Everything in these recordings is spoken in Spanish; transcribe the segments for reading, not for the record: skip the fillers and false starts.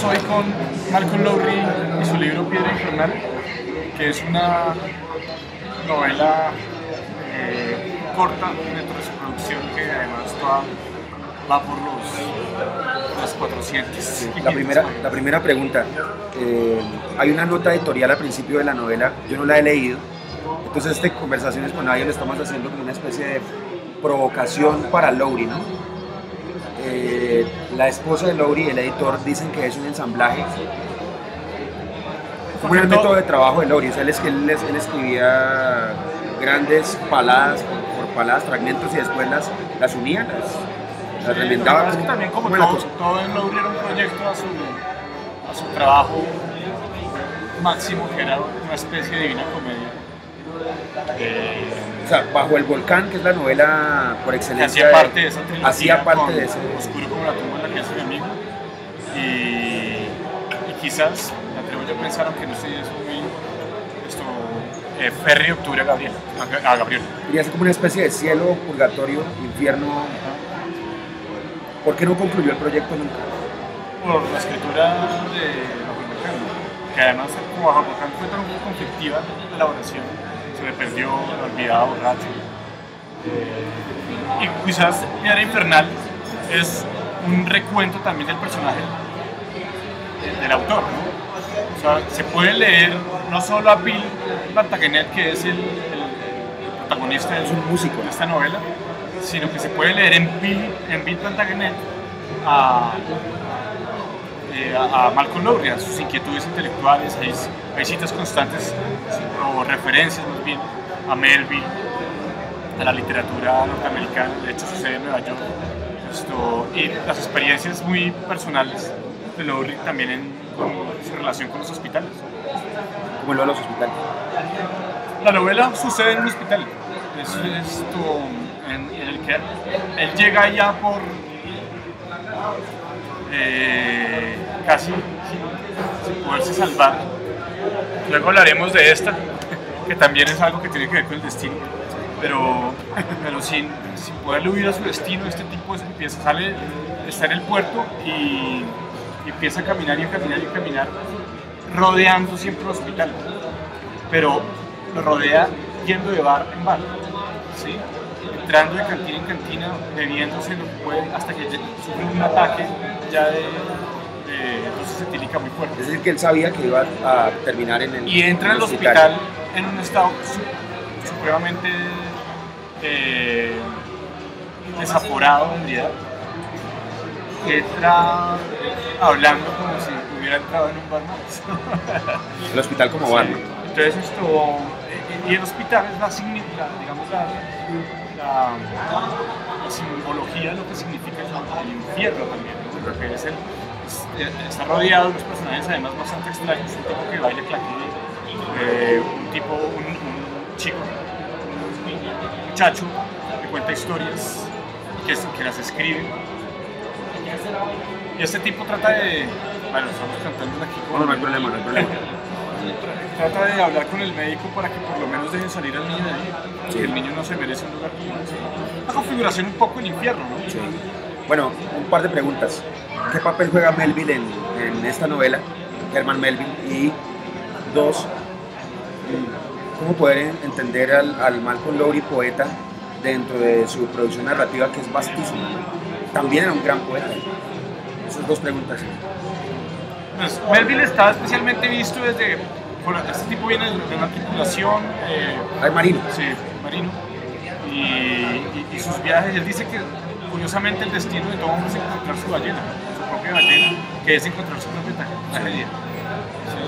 hoy con Malcolm Lowry y su libro Piedra Infernal, que es una novela corta dentro de su producción, que además va por los 400. Sí, la primera pregunta, hay una nota editorial al principio de la novela, yo no la he leído, entonces conversaciones con nadie le estamos haciendo como una especie de provocación para Lowry, ¿no? La esposa de Lowry y el editor dicen que es un ensamblaje. ¿Cómo era el método de trabajo de Lowry? O sea, él escribía grandes paladas por paladas, fragmentos, y después las unía, las remendaba. Es que también, como todo en Lowry era un proyecto a su trabajo máximo, que era una especie de divina comedia. O sea, Bajo el volcán, que es la novela por excelencia, hacía parte de esa trilogía, hacía parte de ese. Oscuro como la tumba en la que hace mi amigo, y quizás, me atrevo yo a pensar, aunque no sé, es muy Ferry de Octubre a Gabriel. Y hace como una especie de cielo, purgatorio, infierno. ¿Por qué no concluyó el proyecto nunca? Por la escritura de Bajo el volcán, que además, como Bajo el volcán fue tan conflictiva la elaboración, se le perdió, olvidado, borracho. Y quizás Piedra Infernal es un recuento también del personaje del autor, ¿no? O sea, se puede leer no solo a Bill Plantagenet, que es el protagonista de esta novela, sino que se puede leer en Bill Plantagenet a Malcolm Lowry, a sus inquietudes intelectuales. Hay citas constantes o referencias más bien a Melville, a la literatura norteamericana. De hecho, sucede en Nueva York, y las experiencias muy personales de Lowry también con su relación con los hospitales. ¿Cómo lo de los hospitales? La novela sucede en un hospital, en el que él llega allá por casi sin poderse salvar. Luego hablaremos de esta, que también es algo que tiene que ver con el destino, pero sin poderle huir a su destino. Este tipo está en el puerto y empieza a caminar y a caminar y a caminar, rodeando siempre el hospital, pero lo rodea yendo de bar en bar, ¿sí? Entrando de cantina en cantina, bebiéndose lo que puede, hasta que sufre un ataque ya de dosis etílica muy fuerte. Es decir, que él sabía que iba a terminar en el Y entra en el hospital en un estado supremamente desaforado, en realidad. Entra hablando como si hubiera entrado en un bar más. El hospital como bar, ¿no? Entonces y el hospital es la simbología de lo que significa el infierno también, ¿no? Porque está rodeado de unos personajes además bastante extraños, un tipo que baila claqué, un chico, un muchacho que cuenta historias que las escribe. Y este tipo trata de... Bueno, estamos cantando aquí con... No hay problema. Trata de hablar con el médico para que por lo menos dejen salir al niño de ahí. Sí. Que el niño no se merece un lugar como ese. Una configuración un poco el infierno, ¿no? Sí. Bueno, un par de preguntas. ¿Qué papel juega Melville en esta novela, Herman Melville? Y dos, ¿cómo poder entender al Malcolm Lowry poeta dentro de su producción narrativa, que es vastísima? También era un gran poeta. Esas dos preguntas. Pues, Melville está especialmente visto desde... Bueno, este tipo viene de una tripulación... marino. Sí, marino. Y sus viajes, él dice que curiosamente el destino de todo hombre es encontrar su ballena, su propia ballena, que es encontrar su propia tragedia. Sí,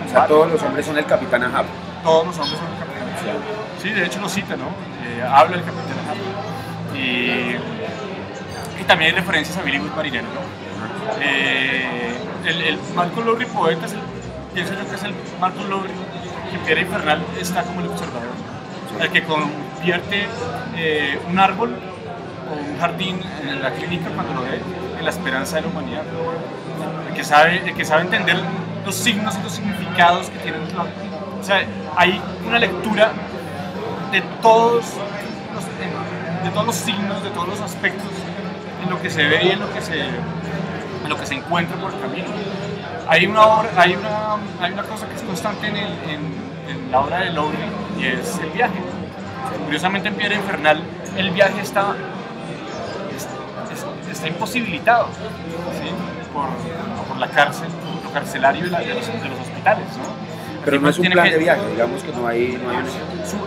o sea, todos los hombres son el Capitán Ahab. Todos los hombres son el Capitán Ahab. Sí, de hecho lo cita, ¿no? Habla el Capitán Ahab. Y también hay referencias a Billy Wood marinero, ¿no? El Malcolm Lowry poeta pienso yo que es el Malcolm Lowry que en Piedra Infernal está como el observador, el que convierte un árbol o un jardín en la clínica cuando lo ve en la esperanza de la humanidad, el que sabe entender los signos y los significados que tienen. O sea, hay una lectura de todos los signos, de todos los aspectos en lo que se ve y en lo que se encuentra por el camino. hay una cosa que es constante en la obra de Lowry y es el viaje. Curiosamente en Piedra Infernal el viaje está imposibilitado, ¿sí? por la cárcel, lo carcelario de los hospitales, ¿no? Pero no es un plan de viaje, digamos que no hay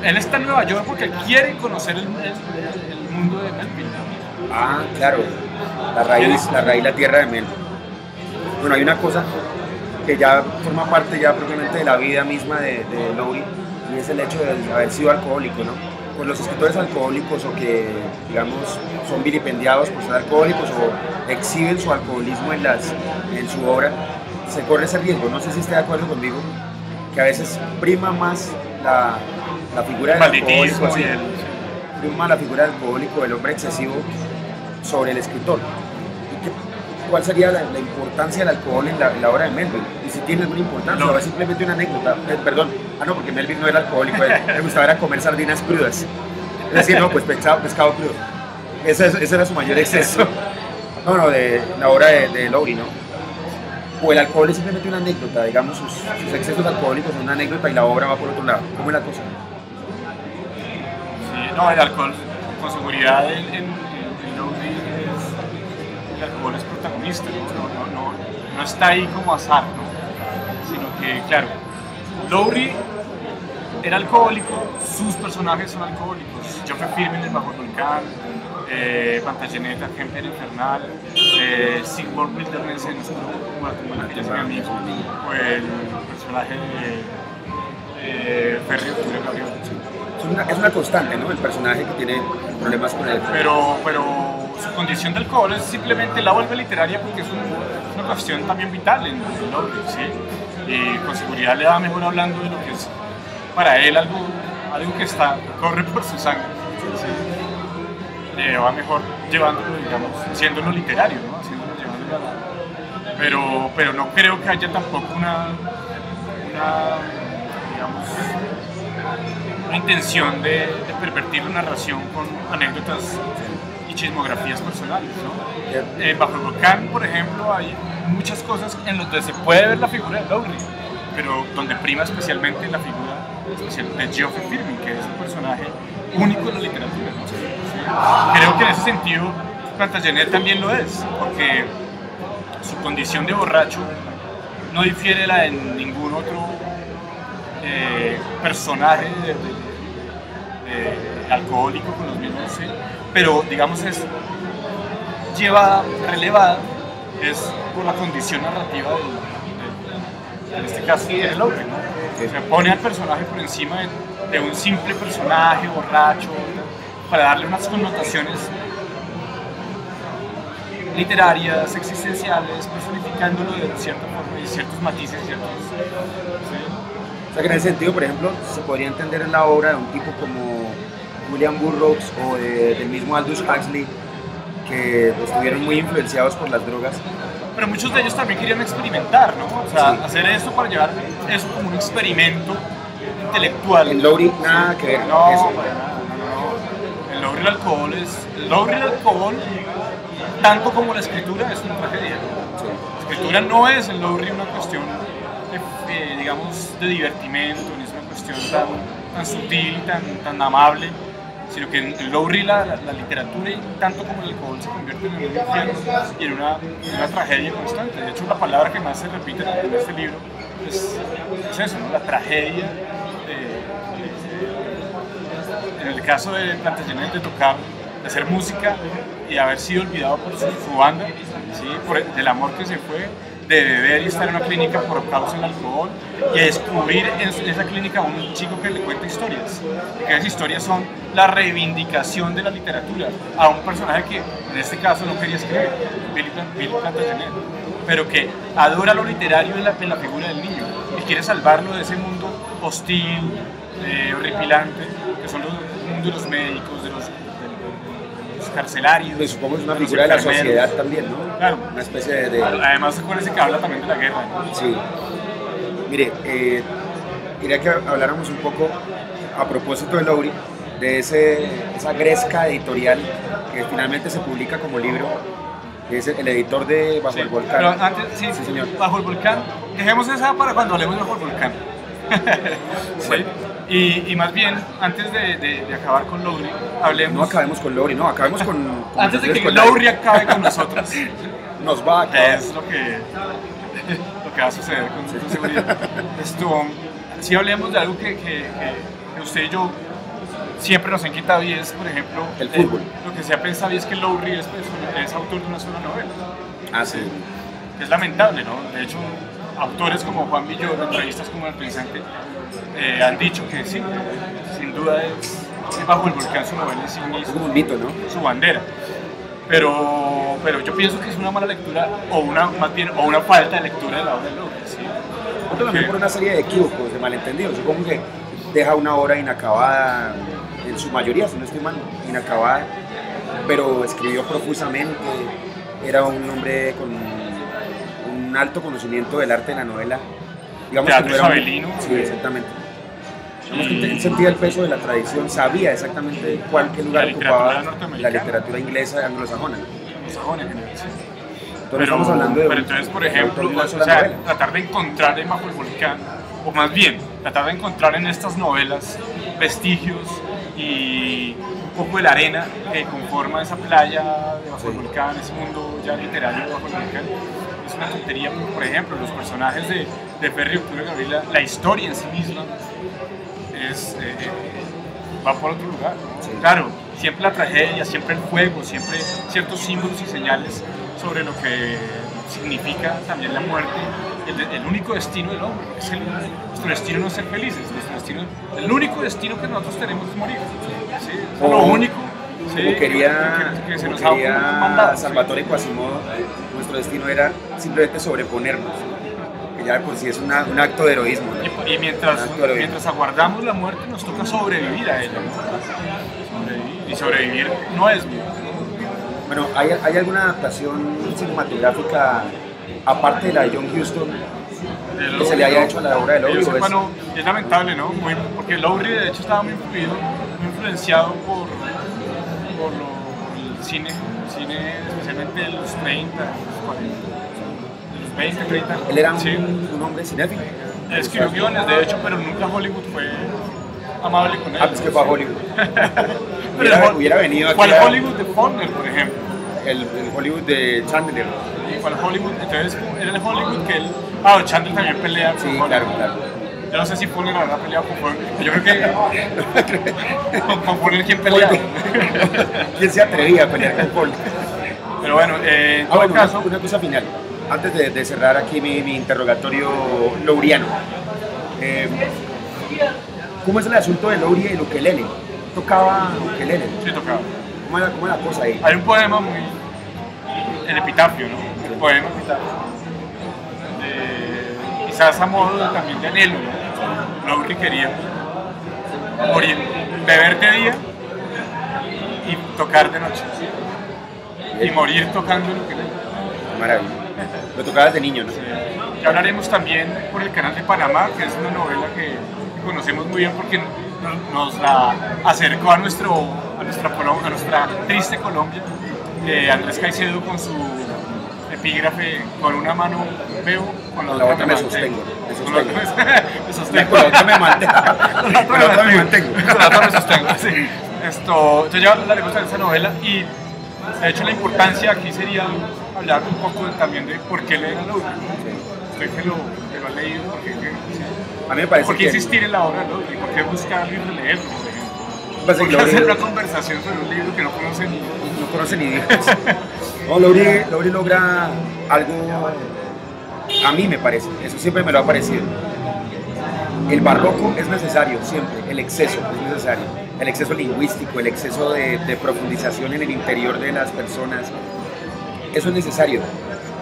él está en Nueva York porque quiere conocer el mundo de Melville. Ah, claro, la raíz, la tierra de Melville. Bueno, hay una cosa que ya forma parte ya propiamente de la vida misma de Lowry, y es el hecho de haber sido alcohólico, ¿no? Pues los escritores alcohólicos o que, digamos, son vilipendiados por ser alcohólicos o exhiben su alcoholismo en su obra, se corre ese riesgo. No sé si esté de acuerdo conmigo, que a veces prima más la figura del alcohólico, prima más la figura del alcohólico, del hombre excesivo, sobre el escritor. ¿Cuál sería la importancia del alcohol en la obra de Melville? Y si tiene alguna importancia, o es simplemente una anécdota. Perdón, no, porque Melville no era alcohólico, le gustaba era comer sardinas crudas. Es decir, no, pues pescado crudo. Ese era su mayor exceso. No, de la obra de Lowry, ¿no? O el alcohol es simplemente una anécdota, digamos, sus excesos alcohólicos son una anécdota y la obra va por otro lado. ¿Cómo es la cosa? Sí, no, el alcohol, con seguridad, en Lowry el alcohol es protagonista, no está ahí como azar, ¿no? Sino que, claro, Lowry era alcohólico, sus personajes son alcohólicos. Geoffrey Firmin en Bajo el Volcán, Plantagenet en Piedra Infernal, Sigurd Wilderness en Guatemala, que ya es mi amigo, o el personaje de Ferry Octubre Gabriel. Es una constante, ¿no? El personaje que tiene problemas con él. Pero su condición de alcohol es simplemente la vuelve literaria porque es una cuestión también vital en Lowry, ¿sí? Y con seguridad le da mejor hablando de lo que es para él algo que corre por su sangre, ¿sí? Le va mejor llevándolo, digamos, haciéndolo literario, ¿no? Pero no creo que haya tampoco una intención de pervertir la narración con anécdotas y chismografías personales, ¿no? Bajo el Volcán, por ejemplo, hay muchas cosas en donde se puede ver la figura de Lowry, pero donde prima especialmente la figura de Geoffrey Firmin, que es un personaje único en la literatura, ¿no? ¿Sí? Creo que en ese sentido Plantagenet también lo es, porque su condición de borracho no difiere la de ningún otro personaje de alcohólico con los mismos, ¿sí? Pero digamos es relevada es por la condición narrativa en este caso de Lowry, ¿no? Se pone al personaje por encima de un simple personaje borracho para darle unas connotaciones literarias, existenciales, personificándolo de cierta forma y ciertos matices, ¿sí? O sea que en ese sentido, por ejemplo, se podría entender en la obra de un tipo como William Burroughs o del mismo Aldous Huxley, que estuvieron muy influenciados por las drogas. Pero muchos de ellos también querían experimentar, ¿no? O sea, sí, hacer eso para llevar eso como un experimento intelectual. En Lowry nada que ver no, eso. No. En Lowry el alcohol, tanto como la escritura, es una tragedia. Sí. La escritura no es en Lowry una cuestión digamos, de divertimento, ni es una cuestión tan sutil y tan amable, sino que en Lowry la literatura, y tanto como el alcohol, se convierte en un infierno y en una tragedia constante. De hecho, la palabra que más se repite en este libro es eso, ¿no? La tragedia. En el caso de Plantagenet, de tocar, de hacer música y haber sido olvidado por su banda, ¿sí? Del amor que se fue, de beber y estar en una clínica por causa del alcohol, y a descubrir en esa clínica a un chico que le cuenta historias, y que esas historias son la reivindicación de la literatura a un personaje que en este caso no quería escribir, Billy Plantagenet, pero que adora lo literario en la figura del niño y quiere salvarlo de ese mundo hostil, horripilante, que son el mundo de los médicos, de los carcelarios. Pues supongo que es una figura de la sociedad también, ¿no? Claro. Una especie de... Además, acuérdense que habla también de la guerra, ¿no? Sí. Mire, quería que habláramos un poco, a propósito de Lowry, de esa gresca editorial que finalmente se publica como libro, Es el editor de Bajo el Volcán. Pero antes, sí, Sí, señor. Bajo el Volcán, dejemos esa para cuando hablemos de Bajo el Volcán. Sí. Bueno. Y más bien, antes de acabar con Lowry, hablemos... No acabemos con Lowry, no, acabemos con antes de que con Lowry acabe con nosotros. nos va a acabar. Es lo que va a suceder con seguridad. Si hablemos de algo que usted y yo siempre nos han quitado, y es, por ejemplo, El fútbol. Lo que se ha pensado y es que Lowry es autor de una sola novela. Ah, sí. Es lamentable, ¿no? De hecho, autores como Juan Villoro, entrevistas como El Pensante, han dicho que sí, sin duda es Bajo el Volcán su novela insignia y Es como un mito, ¿no? su bandera. Pero yo pienso que es una mala lectura, más bien una falta de lectura de la obra de Lowry, ¿sí? Otro también por una serie de equívocos, de malentendidos. Supongo que deja una obra inacabada, en su mayoría, si no estoy mal, inacabada, pero escribió profusamente, era un hombre con un alto conocimiento del arte de la novela. Digamos Teatro que no era isabelino. Sí, exactamente. Digamos que él sentía el peso de la tradición, sabía exactamente qué lugar ocupaba la literatura inglesa anglosajona. Anglosajona en general, sí. Entonces estamos hablando de pero entonces, por ejemplo, de una o sola sea, novela. tratar de encontrar en Bajo el Volcán, o más bien, tratar de encontrar en estas novelas vestigios y un poco de la arena que conforma esa playa de Bajo el Volcán, ese mundo ya literario de Bajo el Volcán, es una tontería. Por ejemplo, los personajes de Ferry, Octubre, Gabriela, la historia en sí misma va por otro lugar, ¿no? Sí. Claro, siempre la tragedia, siempre el fuego, siempre ciertos símbolos y señales sobre lo que significa también la muerte, el único destino del hombre. Nuestro destino no es ser felices, el único destino que nosotros tenemos es morir. ¿Sí? Es lo único. Sí, Como quería, que se como nos ha quería mandado. Salvatore Quasimodo, nuestro destino era simplemente sobreponernos, que ya de por sí es un acto de heroísmo, ¿no? Y mientras aguardamos la muerte nos toca sobrevivir a ella, ¿no? Y sobrevivir no es bien. Bueno, ¿hay alguna adaptación cinematográfica, aparte de la de John Huston, que se le haya hecho a la obra de Lowry? Bueno, es lamentable, ¿no? Porque Lowry de hecho estaba muy influenciado por el cine, especialmente de los 30, los 40, de los 20, 30. Él era Sí. un hombre cinéfilo. Él escribió guiones, de hecho, pero nunca Hollywood fue amable con él. Ah, pues que fue a Hollywood. Pero hubiera venido aquí fue al a- Hollywood de Faulkner, por ejemplo. el Hollywood de Chandler. Y fue al Hollywood, entonces era el Hollywood que él... Chandler también pelea con Sí, Faulkner. claro. Yo no sé si Faulkner habrá peleado con Faulkner. Yo creo que con Faulkner quién peleaba. ¿Quién se atrevía a pelear con Paul? Pero bueno, en todo Bueno, caso... una cosa final, antes de cerrar aquí mi interrogatorio lowriano. ¿Cómo es el asunto de Lowry y el ukelele? ¿Tocaba ukelele? Sí, tocaba. ¿Cómo era la cosa ahí? Hay un poema el epitafio, ¿no? El poema epitafio. Quizás a modo también de anhelo, ¿no? Lowry quería morir, beber de día y tocar de noche. Y morir tocando el ukelele. Maravilla. Lo tocaba desde niño, ¿no? Ya hablaremos también por el canal de Panamá, que es una novela que conocemos muy bien porque nos la acercó a nuestra triste Colombia. Andrés Caicedo con su epígrafe: con una mano veo, con la otra me sostengo. Con la otra me sostengo. Con la otra me mantengo. Con la otra me mantengo. Con la otra me sostengo, sí. Entonces ya hablaremos de esa novela y de hecho la importancia aquí sería hablar un poco también de por qué leer a Lowry. Usted que lo ha leído, A mí me parece ¿por qué que insistir en la obra de Lowry? ¿Por qué buscarlo y releerlo, por ejemplo? Parece ¿Por que qué hacer Lowry una conversación sobre un libro que no conocen? no conoce ni Dios. No, Lowry logra algo, a mí me parece, eso siempre me lo ha parecido. El barroco es necesario siempre, el exceso es necesario, el exceso lingüístico, el exceso de profundización en el interior de las personas, eso es necesario.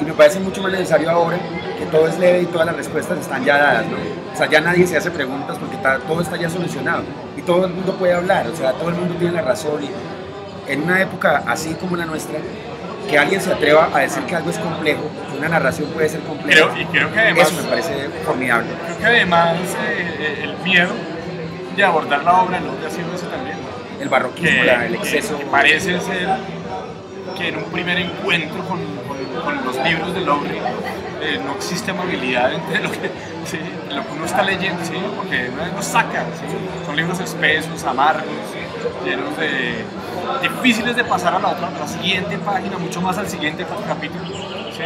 Y me parece mucho más necesario ahora que todo es leve y todas las respuestas están ya dadas, ¿no? O sea, ya nadie se hace preguntas porque todo está ya solucionado y todo el mundo puede hablar, o sea, todo el mundo tiene la razón. Y en una época así como la nuestra, que alguien se atreva a decir que algo es complejo, que una narración puede ser compleja, Creo que además, eso me parece formidable. creo que además el miedo de abordar la obra no ha sido eso también. El barroquismo, el exceso. Que parece ser que en un primer encuentro con los libros de Lowry no existe amabilidad entre lo que, ¿sí? Lo que uno está leyendo, ¿sí? Porque uno los saca, ¿sí? Son libros espesos, amargos, llenos de difíciles de pasar a la siguiente página, mucho más al siguiente capítulo, ¿sí?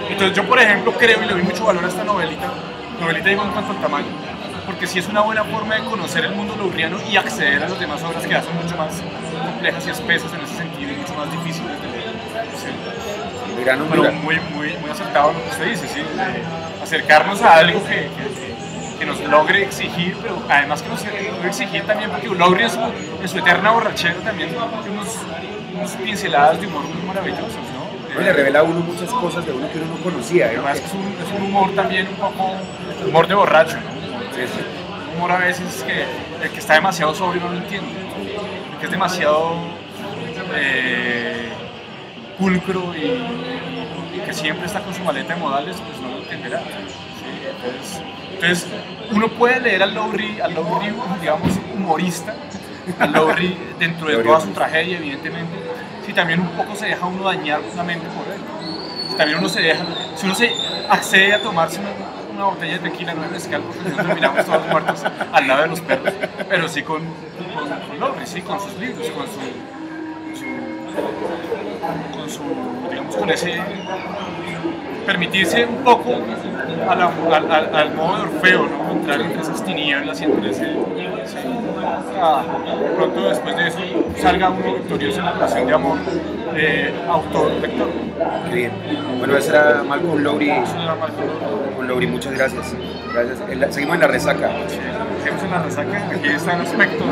Entonces yo, por ejemplo, creo y le doy mucho valor a esta novelita digo en cuanto al tamaño, porque sí es una buena forma de conocer el mundo lowriano y acceder a las demás obras que ya son mucho más complejas y espesas en ese sentido y mucho más difíciles de leer, ¿sí? Pero muy acertado lo que usted dice, ¿sí? Acercarnos a algo que nos logre exigir, pero además que nos logre exigir también, porque Lowry en su eterna borrachera también tiene unos pinceladas de humor muy maravillosos, ¿no? Le revela a uno muchas cosas de uno que uno no conocía. Además que es un humor también un poco, humor de borracho, ¿no? Sí. Un humor a veces que el que está demasiado sobrio no lo entiende, el que es demasiado pulcro y que siempre está con su maleta de modales, pues no lo entenderá, ¿sí? Entonces uno puede leer al Lowry, digamos, humorista, al Lowry dentro de toda su tragedia, evidentemente, si también un poco se deja uno dañar la mente por él, si también uno si uno se accede a tomarse una botella de tequila, no de mezcal, porque si no terminamos todos muertos al lado de los perros, pero sí con Lowry, sí, con sus libros, digamos, con ese permitirse un poco al modo de Orfeo, ¿no? Entrar entre esas tinieblas y entre ese, pronto después de eso salga uno victorioso en la relación de amor autor-lector. Qué bien. Bueno, ese era Malcolm Lowry. Con Lowry, muchas gracias. Seguimos en la resaca. Sí, seguimos en la resaca. Aquí está el aspecto.